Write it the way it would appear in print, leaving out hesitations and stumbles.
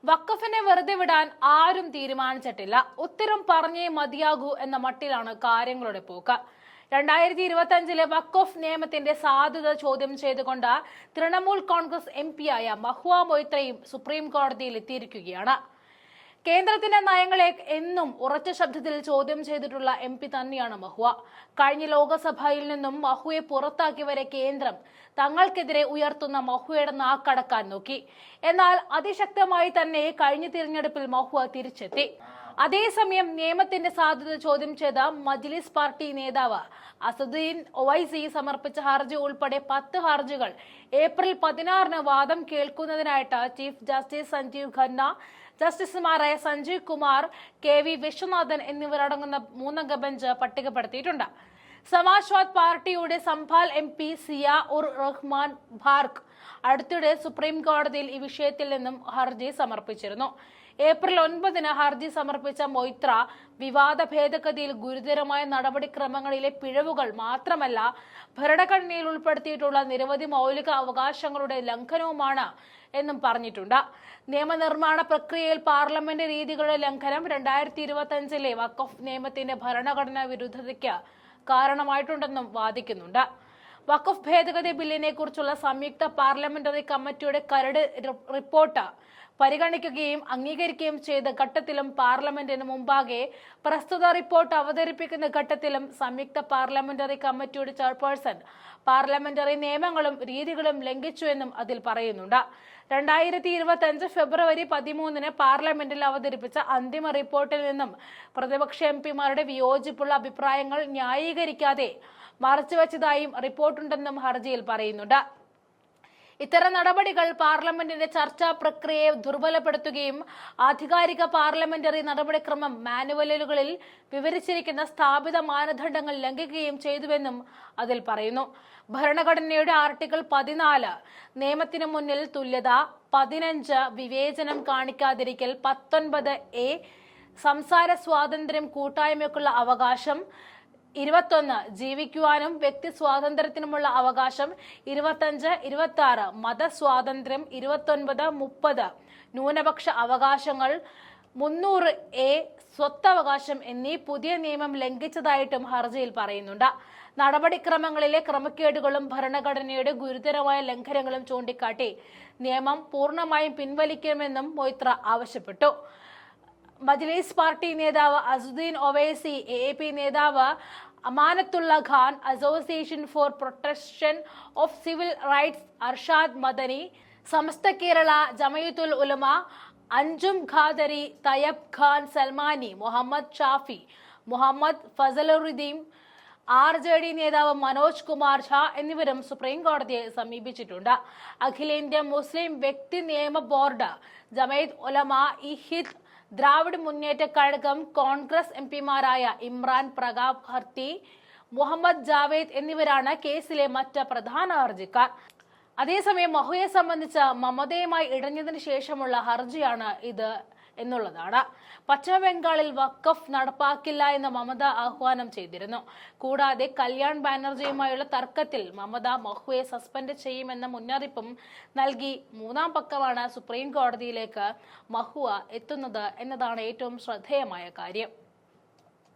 വഖഫിനെ വെറുതെ വിടാൻ ആരും തീരുമാനിച്ചിട്ടില്ല. ഉത്തരം പറഞ്ഞേ മതിയാകൂ എന്ന മട്ടിലാണ് കാര്യങ്ങളുടെ പോക്ക്. 2025 വഖഫ് നിയമത്തിന്റെ സാധുത ചോദ്യം ചെയ്തുകൊണ്ട് തൃണമൂൽ കോൺഗ്രസ് MP-യായ മഹുവ മൊയ്ത്രയും സുപ്രീം കോടതിയിൽ എത്തിയിരിക്കുകയാണ്. കേന്ദ്രത്തിന്റെ നയങ്ങളെ എന്നും ഉറച്ച ശബ്ദത്തിൽ ചോദ്യം ചെയ്തിട്ടുള്ള MP തന്നെയാണ് മഹുവ. കഴിഞ്ഞ ലോകസഭയിൽ നിന്നും മഹുവയെ പുറത്താക്കിയവരെ കേന്ദ്രം തങ്ങൾക്കെതിരെ ഉയർത്തുന്ന മഹുവയുടെ നാക്കടക്കാൻ നോക്കി. എന്നാൽ അതിശക്തമായി തന്നെ കഴിഞ്ഞ തിരഞ്ഞെടുപ്പിൽ മഹുവ തിരിച്ചെത്തി. അതേസമയം നിയമത്തിന്റെ സാധുത ചോദ്യം ചെയ്ത മജ്ലിസ് പാർട്ടി നേതാവ് അസദുദ്ദീൻ ഒവൈസി സമർപ്പിച്ച ഹർജി ഉൾപ്പെടെ 10 ഹർജികൾ ഏപ്രിൽ 16 വാദം കേൾക്കുന്നതിനായിട്ട് ചീഫ് ജസ്റ്റിസ് സഞ്ജീവ് ഖന്ന, ജസ്റ്റിസുമാരായ സഞ്ജീവ് കുമാർ, KV വിശ്വനാഥൻ എന്നിവരടങ്ങുന്ന 3-അംഗ ബെഞ്ച് പട്ടികപ്പെടുത്തിയിട്ടുണ്ട്. സമാജ്വാദ് പാർട്ടിയുടെ സംഭാൽ MP സിയാ ഉർ റഹ്മാൻ ഭാർക്ക് അടുത്തിടെ സുപ്രീം കോടതിയിൽ ഈ വിഷയത്തിൽ നിന്നും ഹർജി സമർപ്പിച്ചിരുന്നു. ഏപ്രിൽ 9 ഹർജി സമർപ്പിച്ച മൊയ്ത്ര വിവാദ ഭേദഗതിയിൽ ഗുരുതരമായ നടപടിക്രമങ്ങളിലെ പിഴവുകൾ മാത്രമല്ല ഭരണഘടനയിൽ ഉൾപ്പെടുത്തിയിട്ടുള്ള നിരവധി മൗലിക അവകാശങ്ങളുടെ ലംഘനവുമാണ് എന്നും പറഞ്ഞിട്ടുണ്ട്. നിയമനിർമ്മാണ പ്രക്രിയയിൽ പാർലമെന്റ് രീതികളുടെ ലംഘനം 2025 വഖഫ് നിയമത്തിന്റെ ഭരണഘടനാ വിരുദ്ധതയ്ക്ക് കാരണമായിട്ടുണ്ടെന്നും വാദിക്കുന്നുണ്ട്. വഖഫ് ഭേദഗതി ബില്ലിനെ കുറിച്ചുള്ള സംയുക്ത പാർലമെന്ററി കമ്മിറ്റിയുടെ കരട് റിപ്പോർട്ട് പരിഗണിക്കുകയും അംഗീകരിക്കുകയും ചെയ്ത ഘട്ടത്തിലും പാർലമെന്റിന് മുമ്പാകെ പ്രസ്തുത റിപ്പോർട്ട് അവതരിപ്പിക്കുന്ന ഘട്ടത്തിലും സംയുക്ത പാർലമെന്ററി കമ്മിറ്റിയുടെ ചെയർപേഴ്സൺ പാർലമെന്ററി നിയമങ്ങളും രീതികളും ലംഘിച്ചുവെന്നും അതിൽ പറയുന്നുണ്ട്. 2025 ഫെബ്രുവരി 13 പാർലമെന്റിൽ അവതരിപ്പിച്ച അന്തിമ റിപ്പോർട്ടിൽ നിന്നും പ്രതിപക്ഷ MP-മാരുടെ വിയോജിപ്പുള്ള അഭിപ്രായങ്ങൾ ന്യായീകരിക്കാതെ മറച്ചുവെച്ചതായും റിപ്പോർട്ടുണ്ടെന്നും ഹർജിയിൽ പറയുന്നുണ്ട്. ഇത്തരം നടപടികൾ പാർലമെന്റിന്റെ ചർച്ചാ പ്രക്രിയയെ ദുർബലപ്പെടുത്തുകയും ആധികാരിക പാർലമെന്ററി നടപടിക്രമം മാനുവലുകളിൽ വിവരിച്ചിരിക്കുന്ന സ്ഥാപിത മാനദണ്ഡങ്ങൾ ലംഘിക്കുകയും ചെയ്തുവെന്നും അതിൽ പറയുന്നു. ഭരണഘടനയുടെ ആർട്ടിക്കിൾ 14 നിയമത്തിന് മുന്നിൽ തുല്യത, 15 വിവേചനം കാണിക്കാതിരിക്കൽ, 19A സംസാര സ്വാതന്ത്ര്യം, കൂട്ടായ്മയ്ക്കുള്ള അവകാശം, 21 ജീവിക്കുവാനും വ്യക്തി സ്വാതന്ത്ര്യത്തിനുമുള്ള അവകാശം, 25, 26 മതസ്വാതന്ത്ര്യം, 29, 30 ന്യൂനപക്ഷ അവകാശങ്ങൾ, 300A സ്വത്തവകാശം എന്നീ പുതിയ നിയമം ലംഘിച്ചതായിട്ടും ഹർജിയിൽ പറയുന്നുണ്ട്. നടപടിക്രമങ്ങളിലെ ക്രമക്കേടുകളും ഭരണഘടനയുടെ ഗുരുതരമായ ലംഘനങ്ങളും ചൂണ്ടിക്കാട്ടി നിയമം പൂർണ്ണമായും പിൻവലിക്കണമെന്നും മൊയ്ത്ര ആവശ്യപ്പെട്ടു. മജ്ലിസ് പാർട്ടി നേതാവ് അസദുദ്ദീൻ ഒവൈസി, AAP നേതാവ് Amanatullah Khan, association for protection of civil rights Arshad Madani, Samastha Kerala Jamiyyathul Ulama, Anjum Qadri, Tayyab Khan Salmani, Muhammad Shafi, Muhammad Fazaluddin, RJD നേതാവ് മനോജ് കുമാർ ഝാ എന്നിവരും സുപ്രീം കോടതിയെ സമീപിച്ചിട്ടുണ്ട്. അഖിലേന്ത്യാ മുസ്ലിം വ്യക്തി നിയമ ബോർഡ്, ജമയത്ത് ഉലമ ഇ ഹിന്ദ്, ദ്രാവിഡ് മുന്നേറ്റ കഴകം, കോൺഗ്രസ് MP-മാരായ ഇമ്രാൻ പ്രതാപ് ഹർത്തി, മുഹമ്മദ് ജാവേദ് എന്നിവരാണ് കേസിലെ മറ്റ് പ്രധാന ഹർജിക്കാർ. അതേസമയം മഹുവയെ സംബന്ധിച്ച് മമതയുമായി ഇടഞ്ഞതിന് ശേഷമുള്ള ഹർജിയാണ് ഇത് എന്നുള്ളതാണ്. പശ്ചിമ ബംഗാളിൽ വഖഫ് നടപ്പാക്കില്ല എന്ന് മമത ആഹ്വാനം ചെയ്തിരുന്നു. കൂടാതെ കല്യാൺ ബാനർജിയുമായുള്ള തർക്കത്തിൽ മമത മഹുവയെ സസ്പെൻഡ് ചെയ്യുമെന്ന മുന്നറിയിപ്പും നൽകി. 3-ാം പക്കമാണ് സുപ്രീം കോടതിയിലേക്ക് മഹുവ എത്തുന്നത് എന്നതാണ് ഏറ്റവും ശ്രദ്ധേയമായ കാര്യം.